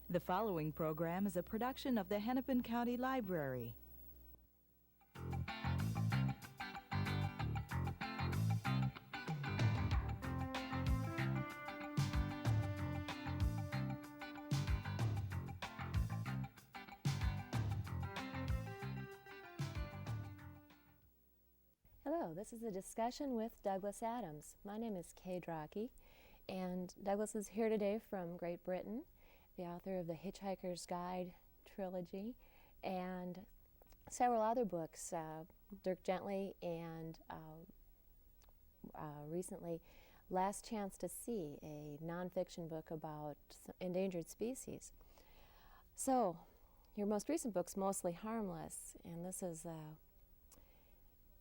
The following program is a production of the Hennepin County Library. Hello, this is a discussion with Douglas Adams. My name is Kay Drocky, and Douglas is here today from Great Britain, the author of the Hitchhiker's Guide trilogy and several other books, Dirk Gently and recently Last Chance to See, a nonfiction book about endangered species. So, your most recent book's mostly Harmless, and this is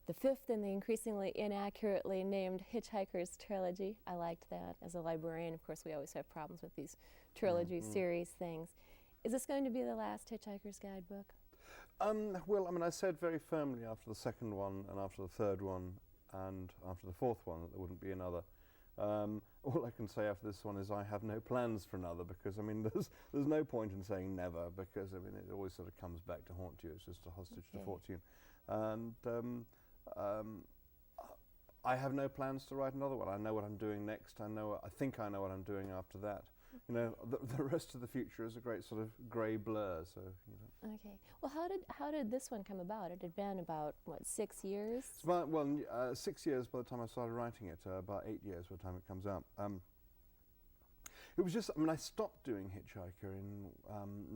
the fifth in the increasingly inaccurately named Hitchhiker's trilogy. I liked that. As a librarian, of course, we always have problems with these trilogy series things. Is this going to be the last Hitchhiker's Guide book? Well, I mean, I said very firmly after the second one and after the third one and after the fourth one that there wouldn't be another. All I can say after this one is I have no plans for another, because I mean there's no point in saying never, because I mean it always sort of comes back to haunt you. It's just a hostage to fortune. And I have no plans to write another one. I know what I'm doing next. I think I know what I'm doing after that. You know, the rest of the future is a great sort of grey blur. So you know. Okay. Well, how did this one come about? It had been about what, 6 years? It's about 6 years by the time I started writing it. About 8 years by the time it comes out. It was just, I mean, I stopped doing Hitchhiker in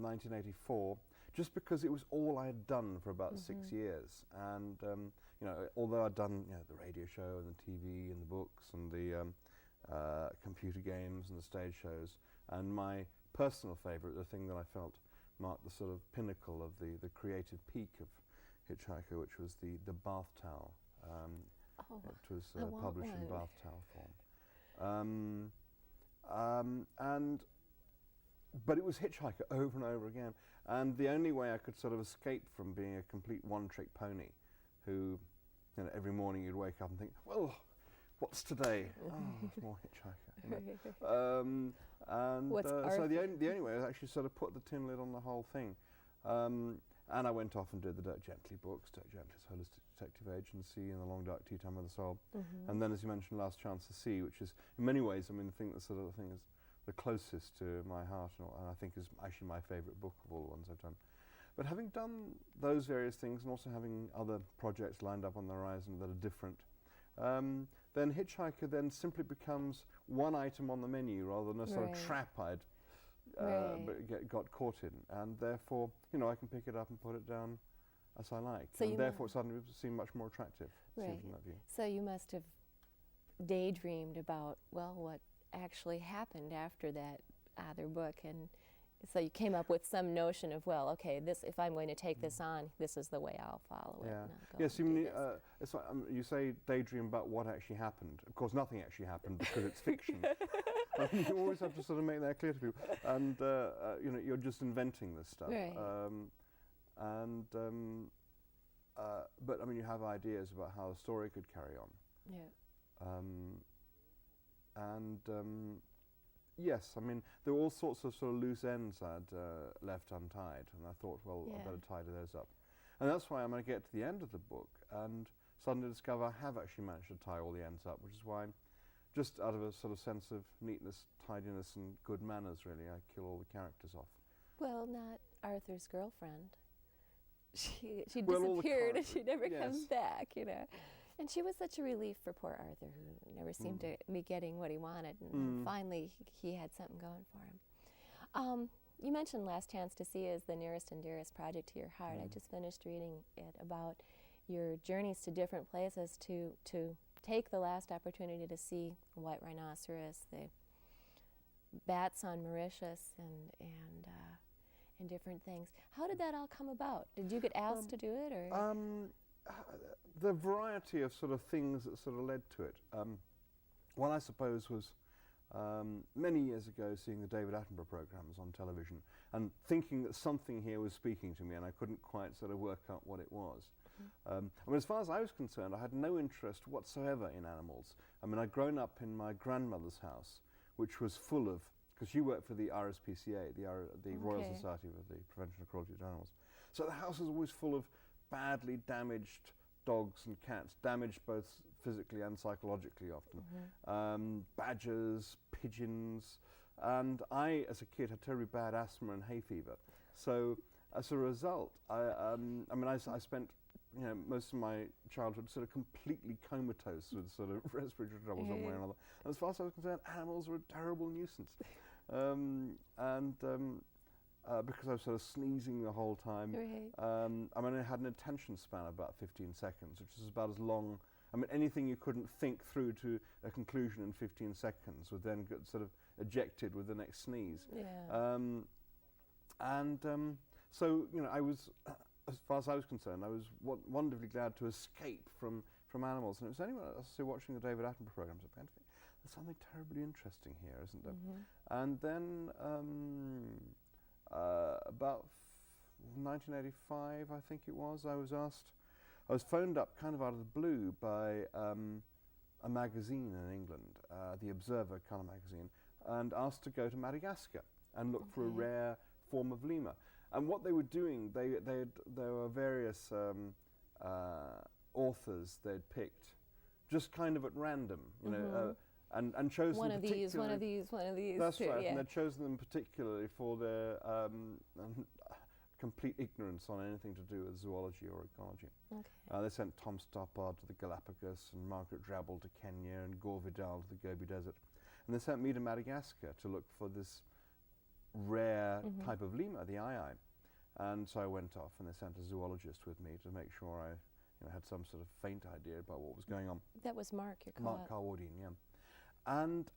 1984 just because it was all I had done for about 6 years. And, you know, although I'd done, you know, the radio show and the TV and the books and the computer games and the stage shows, and my personal favourite, the thing that I felt marked the sort of pinnacle of the creative peak of Hitchhiker, which was the bath towel. It was published in bath towel form. But it was Hitchhiker over and over again, and the only way I could sort of escape from being a complete one-trick pony, who, you know, every morning you'd wake up and think, well, what's today? Oh, it's more Hitchhiker. You know? So the only way was actually sort of put the tin lid on the whole thing. And I went off and did the Dirk Gently books, Dirk Gently's Holistic Detective Agency and The Long Dark Tea Time with the Soul. And then, as you mentioned, Last Chance to See, which is, in many ways, I mean, the thing is the closest to my heart, and I think is actually my favourite book of all the ones I've done. But having done those various things, and also having other projects lined up on the horizon that are different, then Hitchhiker then simply becomes one item on the menu rather than a sort of trap I'd got caught in, and therefore, you know, I can pick it up and put it down as I like, so and therefore it suddenly seemed much more attractive. From that view. So you must have daydreamed about, well, what actually happened after that other book, and so you came up with some notion of, well, okay, this, if I'm going to take this on, this is the way I'll follow it. Yes, you mean, it's like, you say daydream about what actually happened. Of course, nothing actually happened because it's fiction. You always have to sort of make that clear to people. And you know, you're just inventing this stuff. But I mean, you have ideas about how the story could carry on. Yes, I mean, there were all sorts of sort of loose ends I'd left untied, and I thought, well, I better tidy those up. And that's why I'm going to get to the end of the book and suddenly discover I have actually managed to tie all the ends up, which is why, just out of a sort of sense of neatness, tidiness, and good manners, really, I kill all the characters off. Well, not Arthur's girlfriend. She disappeared and she never comes back, you know. And she was such a relief for poor Arthur, who never seemed to be getting what he wanted, and finally he had something going for him. You mentioned Last Chance to See as the nearest and dearest project to your heart. I just finished reading it about your journeys to different places to take the last opportunity to see a white rhinoceros, the bats on Mauritius, and different things. How did that all come about? Did you get asked to do it, or? The variety of sort of things that sort of led to it. One, I suppose, was many years ago seeing the David Attenborough programs on television and thinking that something here was speaking to me, and I couldn't quite sort of work out what it was. I mean, as far as I was concerned, I had no interest whatsoever in animals. I mean, I'd grown up in my grandmother's house, which was full of because she worked for the RSPCA, the Royal Society for the Prevention of Cruelty to Animals. So the house is always full of badly damaged dogs and cats, damaged both physically and psychologically often. Badgers, pigeons, and I, as a kid, had terribly bad asthma and hay fever. So as a result, I spent most of my childhood sort of completely comatose with sort of respiratory troubles one way or another. And as far as I was concerned, animals were a terrible nuisance. Because I was sort of sneezing the whole time. I had an attention span of about 15 seconds, which is about as long. Anything you couldn't think through to a conclusion in 15 seconds would then get sort of ejected with the next sneeze. So, I was, as far as I was concerned, I was wonderfully glad to escape from animals. And it was only when I was watching the David Attenborough programs, I began to think, there's something terribly interesting here, isn't there? And then about 1985, I think it was, I was phoned up kind of out of the blue by a magazine in England, the Observer colour magazine, and asked to go to Madagascar and look for a rare form of lemur. And what they were doing, there were various authors they'd picked, just kind of at random, and chosen one of these. That's right, and they'd chosen them particularly for their complete ignorance on anything to do with zoology or ecology. They sent Tom Stoppard to the Galapagos and Margaret Drabble to Kenya and Gore Vidal to the Gobi Desert. And they sent me to Madagascar to look for this rare type of lemur, the ii. And so I went off and they sent a zoologist with me to make sure I had some sort of faint idea about what was going on. That was Mark, your Mark Carwardian, yeah. And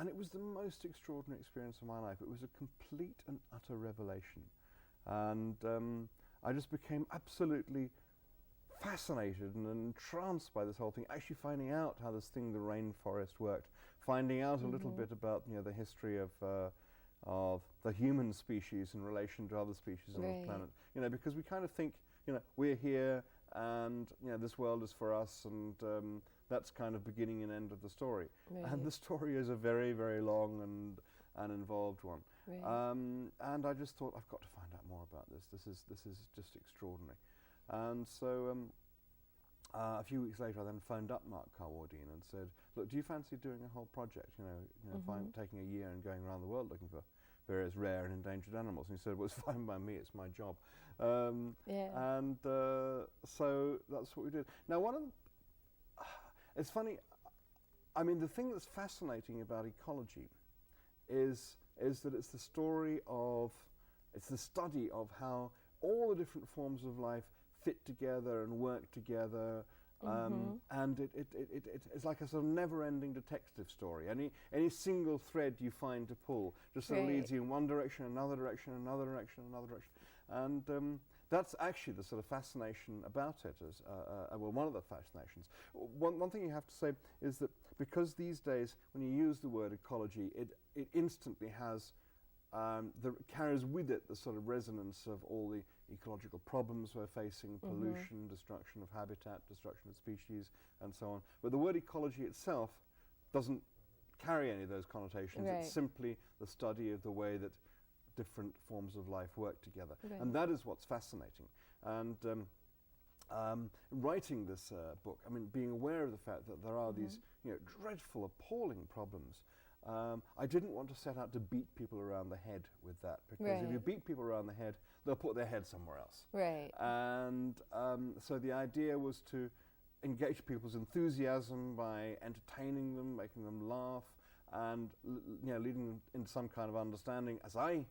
it was the most extraordinary experience of my life. It was a complete and utter revelation. And I just became absolutely fascinated and entranced by this whole thing, actually finding out how this thing, the rainforest, worked, finding out a little bit about the history of the human species in relation to other species on the planet. Because we kind of think, we're here and this world is for us, and that's kind of beginning and end of the story. And the story is a very, very long and involved one. And I just thought, I've got to find out more about this. This is just extraordinary. And so a few weeks later, I then phoned up Mark Carwardian and said, look, do you fancy doing a whole project, taking a year and going around the world looking for various rare and endangered animals? And he said, well, it's fine by me, it's my job. And so that's what we did. Now, it's funny, the thing that's fascinating about ecology is that it's the study of how all the different forms of life fit together and work together, and it's like a sort of never-ending detective story. Any single thread you find to pull just sort of leads you in one direction, another direction, another direction, another direction, and that's actually the sort of fascination about it. One of the fascinations. One thing you have to say is that because these days, when you use the word ecology, it instantly has carries with it the sort of resonance of all the ecological problems we're facing, pollution, destruction of habitat, destruction of species, and so on. But the word ecology itself doesn't carry any of those connotations. It's simply the study of the way that different forms of life work together. And that is what's fascinating. And writing this book, being aware of the fact that there are these dreadful, appalling problems, I didn't want to set out to beat people around the head with that, because if you beat people around the head, they'll put their head somewhere else. And so the idea was to engage people's enthusiasm by entertaining them, making them laugh, and leading them into some kind of understanding as I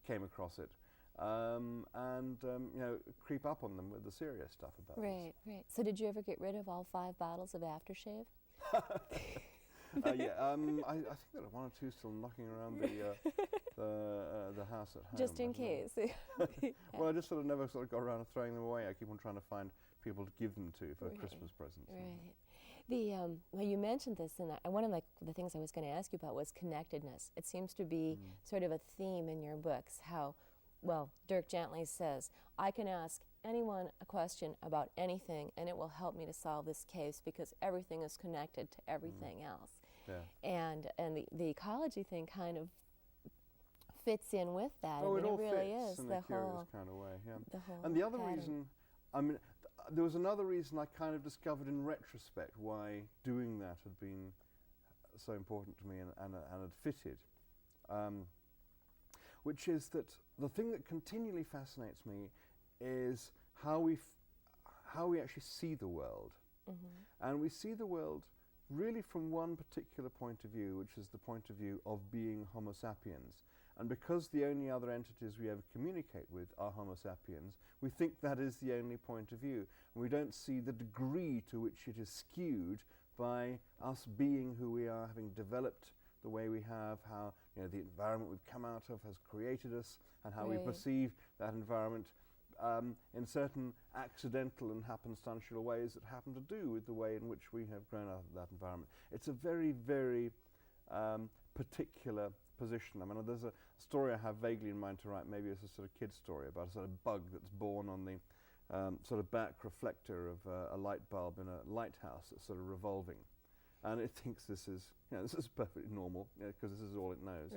came across it, and creep up on them with the serious stuff about this. So did you ever get rid of all 5 bottles of aftershave? I think there are 1 or 2 still knocking around the house at home. Just in case. Well, I just sort of never got around to throwing them away. I keep on trying to find people to give them to for Christmas presents. Well, you mentioned this, and one of the things I was going to ask you about was connectedness. It seems to be sort of a theme in your books, how, Dirk Gently says, I can ask anyone a question about anything, and it will help me to solve this case because everything is connected to everything else. and the ecology thing kind of fits in with that. Oh, I mean, it all really fits is in the a curious whole kind of way, yeah. the whole And the other pattern. reason, I mean, there was another reason I kind of discovered in retrospect why doing that had been so important to me and had fitted, which is that the thing that continually fascinates me is how we actually see the world. And we see the world really from one particular point of view, which is the point of view of being Homo sapiens. And because the only other entities we ever communicate with are Homo sapiens, we think that is the only point of view. And we don't see the degree to which it is skewed by us being who we are, having developed the way we have, how the environment we've come out of has created us, and how we perceive that environment in certain accidental and happenstantial ways that happen to do with the way in which we have grown out of that environment. It's a very, very particular position. I mean, there's a story I have vaguely in mind to write, maybe it's a sort of kid's story, about a sort of bug that's born on the sort of back reflector of a light bulb in a lighthouse that's sort of revolving. And it thinks this is perfectly normal, because this is all it knows.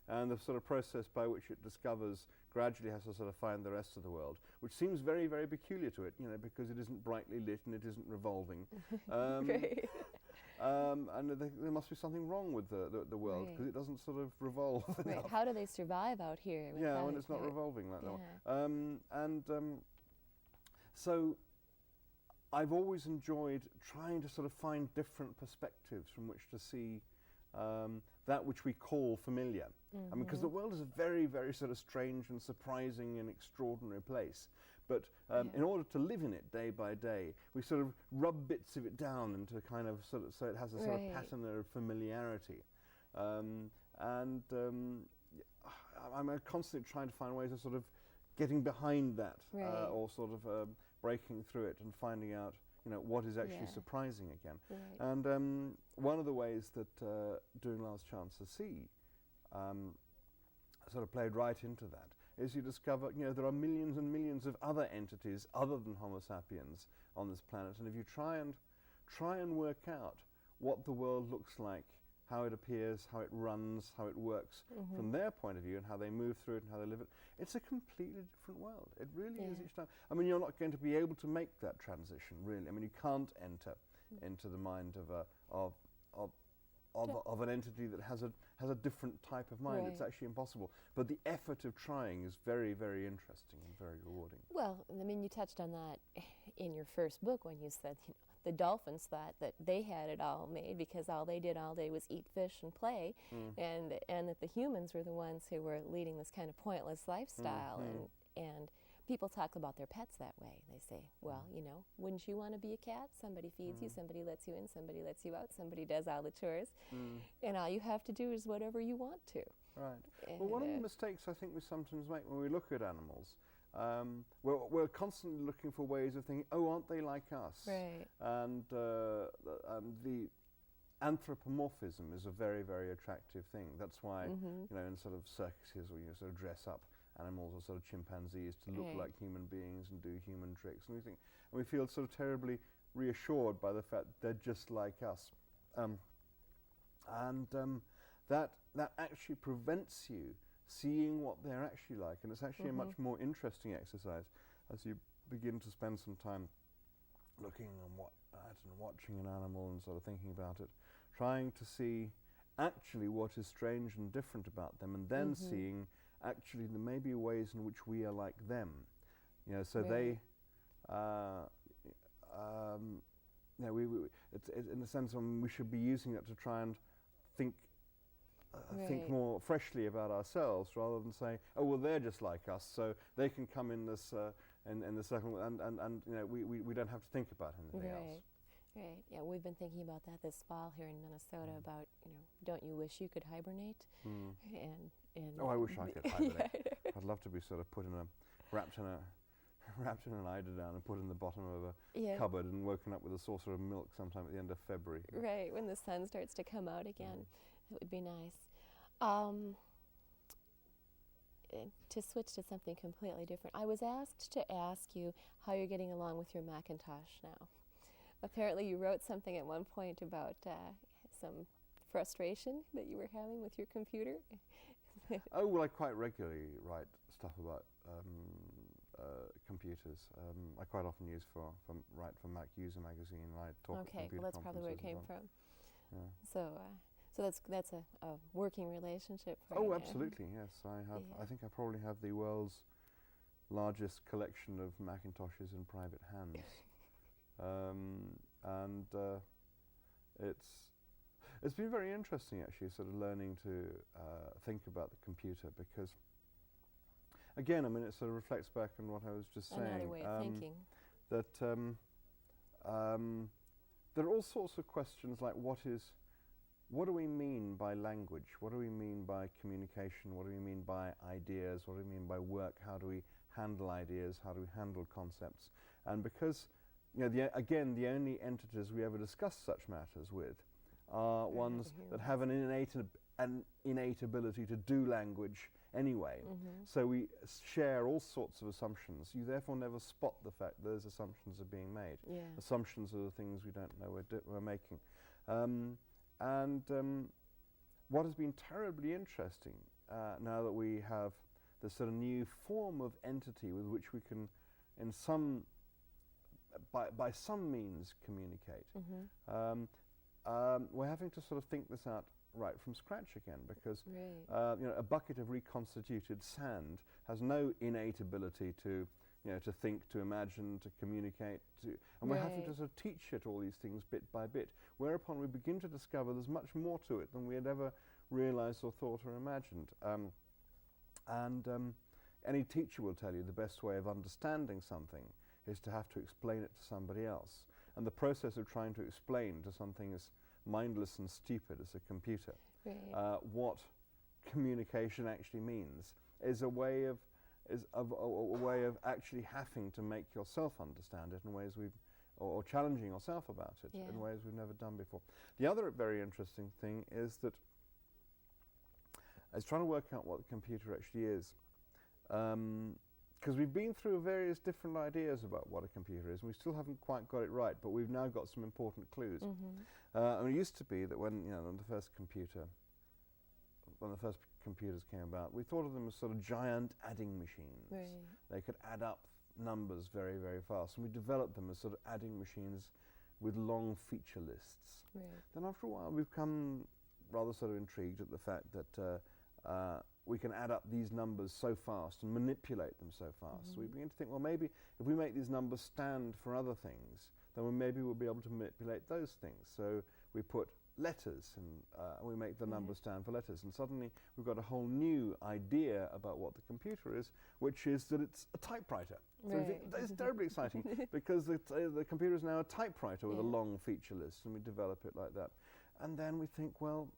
And the sort of process by which it discovers gradually has to sort of find the rest of the world, which seems very, very peculiar to it, because it isn't brightly lit and it isn't revolving. And there must be something wrong with the world, because it doesn't sort of revolve enough. How do they survive out here? When it's not revolving like that. So I've always enjoyed trying to sort of find different perspectives from which to see that which we call familiar. I mean, because the world is a very, very sort of strange and surprising and extraordinary place. But in order to live in it day by day, we sort of rub bits of it down into kind of so it has a sort of pattern of familiarity. I'm constantly trying to find ways of sort of getting behind that, or sort of breaking through it and finding out, what is actually surprising again. And one of the ways that doing Last Chance to See sort of played right into that is you discover, there are millions and millions of other entities other than Homo sapiens on this planet, and if you try and work out what the world looks like, how it appears, how it runs, how it works from their point of view, and how they move through it and how they live it, it's a completely different world. It really is each time. I mean, you're not going to be able to make that transition, really. I mean, you can't enter into the mind of an entity that has a different type of mind. It's actually impossible. But the effort of trying is very, very interesting and very rewarding. Well, I mean, you touched on that in your first book when you said, the dolphins thought that they had it all made because all they did all day was eat fish and play, and that the humans were the ones who were leading this kind of pointless lifestyle. And people talk about their pets that way. They say, well, wouldn't you want to be a cat? Somebody feeds you, somebody lets you in, somebody lets you out, somebody does all the chores, and all you have to do is whatever you want to. Right. Well, one of the mistakes I think we sometimes make when we look at animals, we're constantly looking for ways of thinking, oh, aren't they like us? And the anthropomorphism is a very, very attractive thing. That's why, in sort of circuses where you sort of dress up animals or sort of chimpanzees to look like human beings and do human tricks, and we feel sort of terribly reassured by the fact they're just like us. That actually prevents you seeing what they're actually like, and it's actually a much more interesting exercise as you begin to spend some time looking at and watching an animal and sort of thinking about it, trying to see actually what is strange and different about them, and then seeing actually there may be ways in which we are like them. They it's in a sense we should be using it to try and think more freshly about ourselves, rather than saying, oh, well, they're just like us, so they can come in this in the circle, and we don't have to think about anything else. Right. Yeah, we've been thinking about that this fall here in Minnesota about, don't you wish you could hibernate? And I wish I could hibernate. I'd love to be sort of wrapped in an eiderdown and put in the bottom of a cupboard and woken up with a saucer of milk sometime at the end of February. Right, when the sun starts to come out again. That would be nice. To switch to something completely different, I was asked to ask you how you're getting along with your Macintosh now. Apparently you wrote something at one point about some frustration that you were having with your computer? Oh, well, I quite regularly write stuff about computers. I quite often write for Mac User Magazine. I talk at Okay, computer well, that's probably where it came from. Yeah. So that's a working relationship for you. Oh, absolutely, yes. I think I probably have the world's largest collection of Macintoshes in private hands. And it's been very interesting, actually, sort of learning to think about the computer, because, again, I mean, it sort of reflects back on what I was just saying. Another way of thinking. That there are all sorts of questions like what do we mean by language? What do we mean by communication? What do we mean by ideas? What do we mean by work? How do we handle ideas? How do we handle concepts? And because, you know, again, the only entities we ever discuss such matters with are ones that have an innate ability to do language anyway. So we share all sorts of assumptions. You therefore never spot the fact those assumptions are being made. Assumptions are the things we don't know we're making. What has been terribly interesting now that we have this sort of new form of entity with which we can, by some means, communicate. We're having to sort of think this out right from scratch again, because you know, a bucket of reconstituted sand has no innate ability to, you know, to think, to imagine, to communicate, and we're having to sort of teach it all these things bit by bit, whereupon we begin to discover there's much more to it than we had ever realized or thought or imagined. Any teacher will tell you the best way of understanding something is to have to explain it to somebody else. And the process of trying to explain to something as mindless and stupid as a computer what communication actually means is a way of actually having to make yourself understand it in ways or challenging yourself about it in ways we've never done before. The other very interesting thing is that I was trying to work out what the computer actually is, because we've been through various different ideas about what a computer is, and we still haven't quite got it right, but we've now got some important clues. And it used to be that when the first computers came about, we thought of them as sort of giant adding machines. They could add up numbers very, very fast, and we developed them as sort of adding machines with long feature lists. Then after a while, we've become rather sort of intrigued at the fact that we can add up these numbers so fast and manipulate them so fast. So we begin to think, well, maybe if we make these numbers stand for other things, then maybe we'll be able to manipulate those things. So we put letters, and we make the numbers stand for letters, and suddenly we've got a whole new idea about what the computer is, which is that it's a typewriter. So we think that is terribly exciting, because the computer is now a typewriter with a long feature list, and we develop it like that. And then we think, well,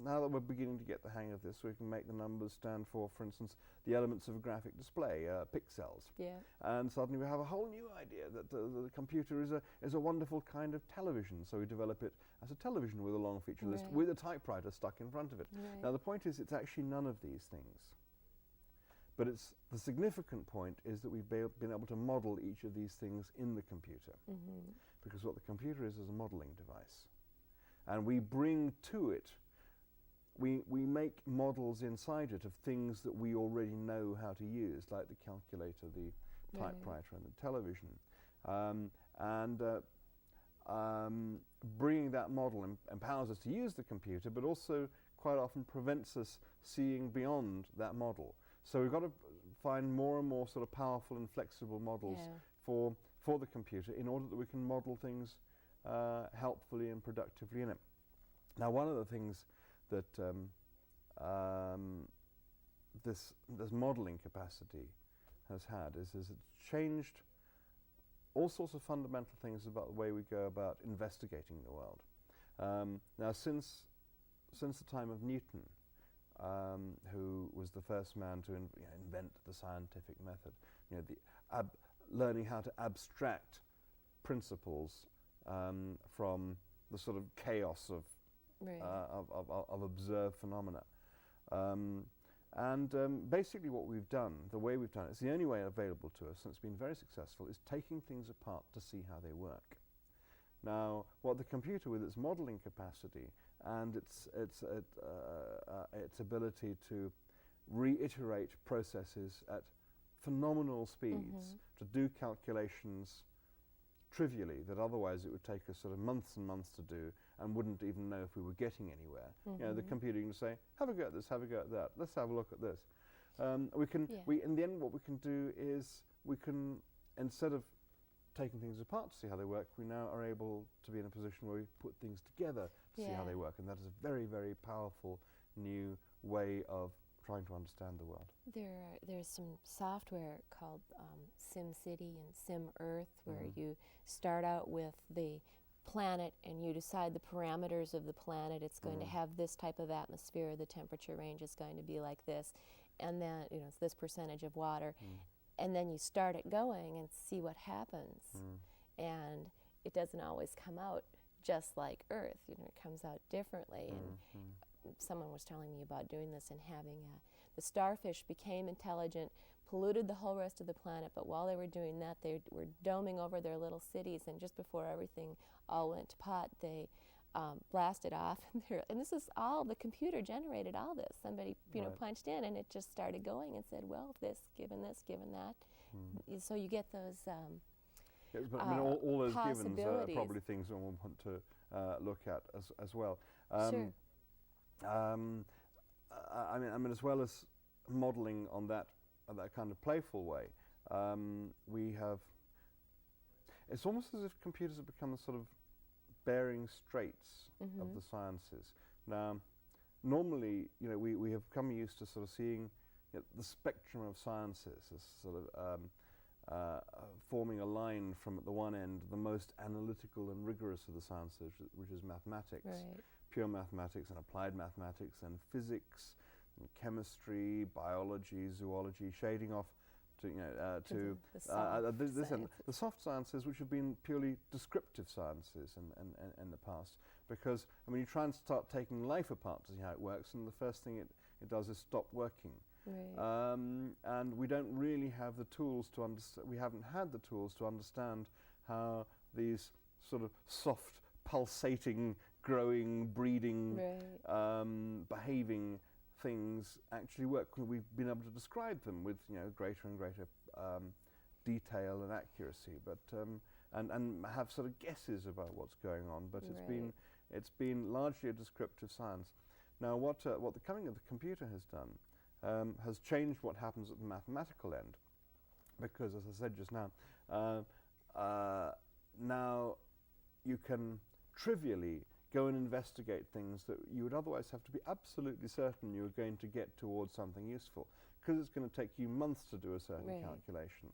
now that we're beginning to get the hang of this, we can make the numbers stand for instance, the elements of a graphic display, pixels. And suddenly we have a whole new idea that the computer is a wonderful kind of television. So we develop it as a television with a long feature list, with a typewriter stuck in front of it. Now the point is, it's actually none of these things. But the significant point is that we've been able to model each of these things in the computer. Because what the computer is a modeling device. And we bring to it, we make models inside it of things that we already know how to use, like the calculator, the typewriter, and the television. Bringing that model empowers us to use the computer, but also quite often prevents us seeing beyond that model. So we've got to find more and more sort of powerful and flexible models for the computer in order that we can model things helpfully and productively in it. Now, one of the things that this modeling capacity has had is it's changed all sorts of fundamental things about the way we go about investigating the world. Now, since the time of Newton, who was the first man to invent the scientific method, learning how to abstract principles from the sort of chaos of observed phenomena. Basically what we've done, the way we've done it, it's the only way available to us, and it's been very successful, is taking things apart to see how they work. Now, what the computer with its modeling capacity and its ability to reiterate processes at phenomenal speeds, to do calculations trivially that otherwise it would take us sort of months and months to do and wouldn't even know if we were getting anywhere. You know, the computer can say, have a go at this, have a go at that, let's have a look at this. In the end, what we can do is we can, instead of taking things apart to see how they work, we now are able to be in a position where we put things together to see how they work, and that is a very, very powerful new way of trying to understand the world. There's some software called SimCity and SimEarth where you start out with the planet and you decide the parameters of the planet. It's going to have this type of atmosphere, the temperature range is going to be like this, and then it's this percentage of water. And then you start it going and see what happens. And it doesn't always come out just like Earth. It comes out differently. And someone was telling me about doing this and having the starfish became intelligent, polluted the whole rest of the planet, but while they were doing that, they were doming over their little cities, and just before everything all went to pot, they blasted off. And this is all, the computer generated all this. Somebody punched in and it just started going and said, well, this, given that. So you get those but I mean, all those givens are possibilities. probably things that we'll want to look at as well. Sure. I mean, as well as modeling on that kind of playful way, we have. It's almost as if computers have become the sort of Bering Straits of the sciences. Now, normally, we have come used to sort of seeing the spectrum of sciences as sort of forming a line from at the one end, the most analytical and rigorous of the sciences, which is mathematics, pure mathematics and applied mathematics, and physics, and chemistry, biology, zoology, shading off to the soft sciences, which have been purely descriptive sciences in the past. Because I mean, you try and start taking life apart to see how it works, and the first thing it does is stop working. And we don't really have the tools to understand. We haven't had the tools to understand how these sort of soft, pulsating, growing, breeding, behaving things actually work. We've been able to describe them with greater and greater detail and accuracy, but and have sort of guesses about what's going on. But it's been largely a descriptive science. Now, what the coming of the computer has done has changed what happens at the mathematical end, because, as I said just now, now you can trivially go and investigate things that you would otherwise have to be absolutely certain you were going to get towards something useful, because it's going to take you months to do a certain calculation.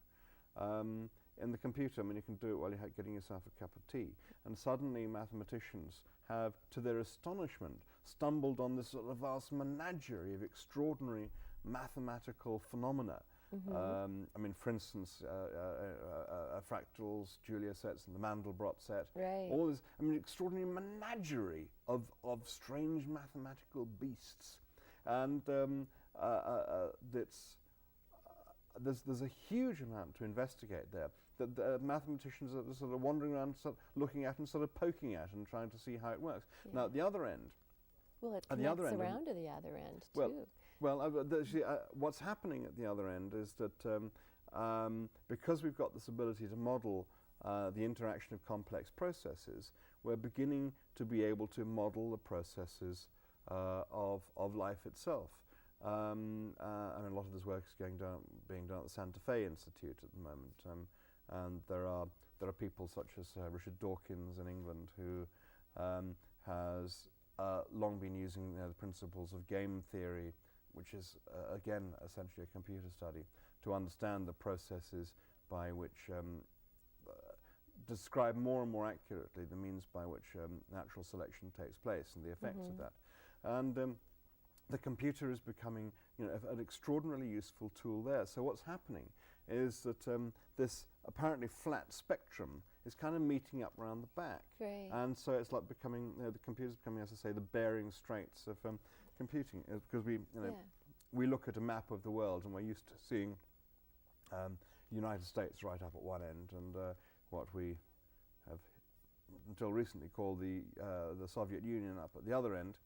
In the computer, I mean, you can do it while you're getting yourself a cup of tea, and suddenly mathematicians have, to their astonishment, stumbled on this sort of vast menagerie of extraordinary mathematical phenomena. I mean, for instance, fractals, Julia sets, and the Mandelbrot set. All this, I mean, extraordinary menagerie of strange mathematical beasts, and there's a huge amount to investigate there that the mathematicians are sort of wandering around, looking at and sort of poking at and trying to see how it works. Now, at the other end, it connects around to the other end too. Well, what's happening at the other end is that because we've got this ability to model the interaction of complex processes, we're beginning to be able to model the processes of life itself. I mean, a lot of this work is being done at the Santa Fe Institute at the moment, and there are people such as Richard Dawkins in England who has long been using the principles of game theory, which is again essentially a computer study, to understand the processes by which describe more and more accurately the means by which natural selection takes place and the effects of that. And the computer is becoming an extraordinarily useful tool there. So what's happening is that this apparently flat spectrum is kind of meeting up around the back. And so it's like becoming, the computer's becoming, as I say, the Bering Straits of computing, because we look at a map of the world and we're used to seeing United States right up at one end, and what we have until recently called the Soviet Union up at the other end.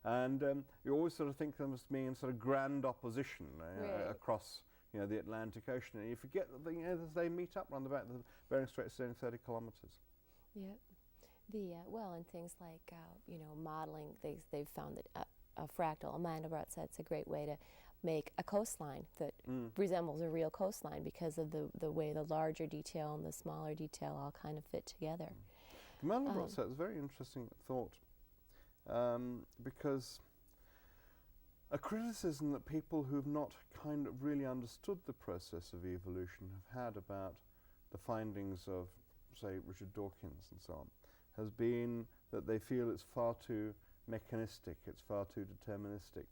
And you always sort of think of them as being in sort of grand opposition across the Atlantic Ocean, and you forget that they meet up around the back of the Bering Strait is only 30 kilometers. Yep. Well, and things like modeling, they've found that a fractal, Mandelbrot said, it's a great way to make a coastline that resembles a real coastline because of the way the larger detail and the smaller detail all kind of fit together. Mandelbrot said it's a very interesting thought, because a criticism that people who've not kind of really understood the process of evolution have had about the findings of, say, Richard Dawkins and so on, has been that they feel it's far too mechanistic, it's far too deterministic,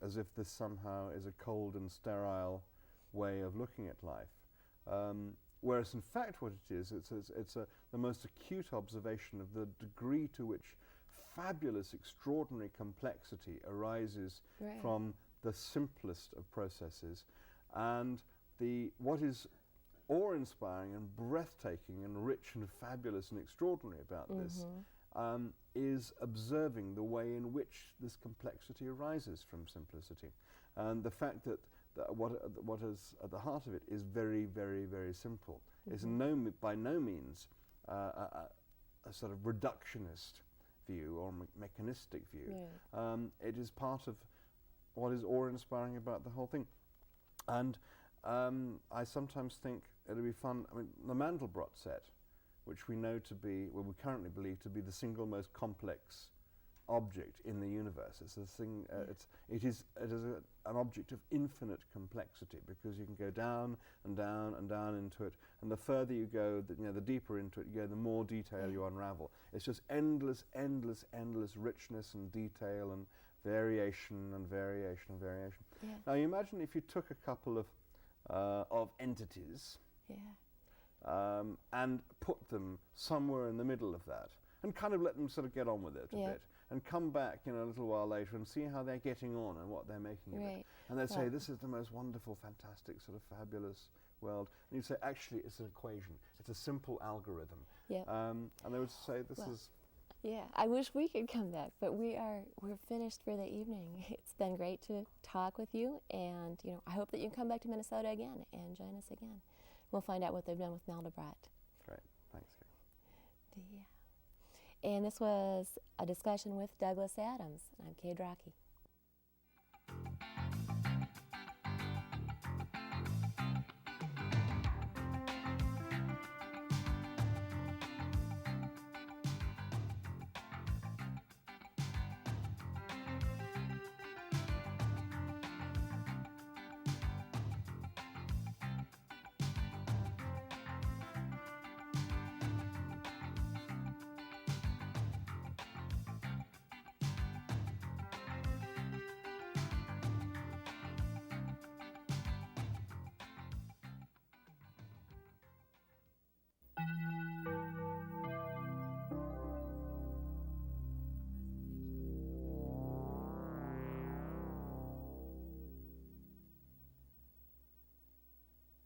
as if this somehow is a cold and sterile way of looking at life. Whereas in fact what it is, it's the most acute observation of the degree to which fabulous, extraordinary complexity arises from the simplest of processes, and what is awe-inspiring and breathtaking and rich and fabulous and extraordinary about this is observing the way in which this complexity arises from simplicity, and the fact that what is at the heart of it is very, very, very simple. Is by no means a sort of reductionist view or mechanistic view. It is part of what is awe-inspiring about the whole thing. And I sometimes think it'll be fun. I mean, the Mandelbrot set, which we know to be, well, we currently believe to be the single most complex object in the universe. It's a thing. It is an object of infinite complexity, because you can go down and down and down into it, and the further you go, the deeper into it you go, the more detail you unravel. It's just endless, endless, endless richness and detail and variation and variation and variation. Now you imagine if you took a couple of entities and put them somewhere in the middle of that, and kind of let them sort of get on with it a bit, and come back a little while later and see how they're getting on and what they're making of it. And they'd say, this is the most wonderful, fantastic, sort of fabulous world. And you'd say, actually, it's an equation. It's a simple algorithm. And they would say, this is... Yeah, I wish we could come back, but we're finished for the evening. It's been great to talk with you, and I hope that you can come back to Minnesota again and join us again. We'll find out what they've done with Mandelbrot. Great, thanks. And this was a discussion with Douglas Adams. I'm Kay Drocke.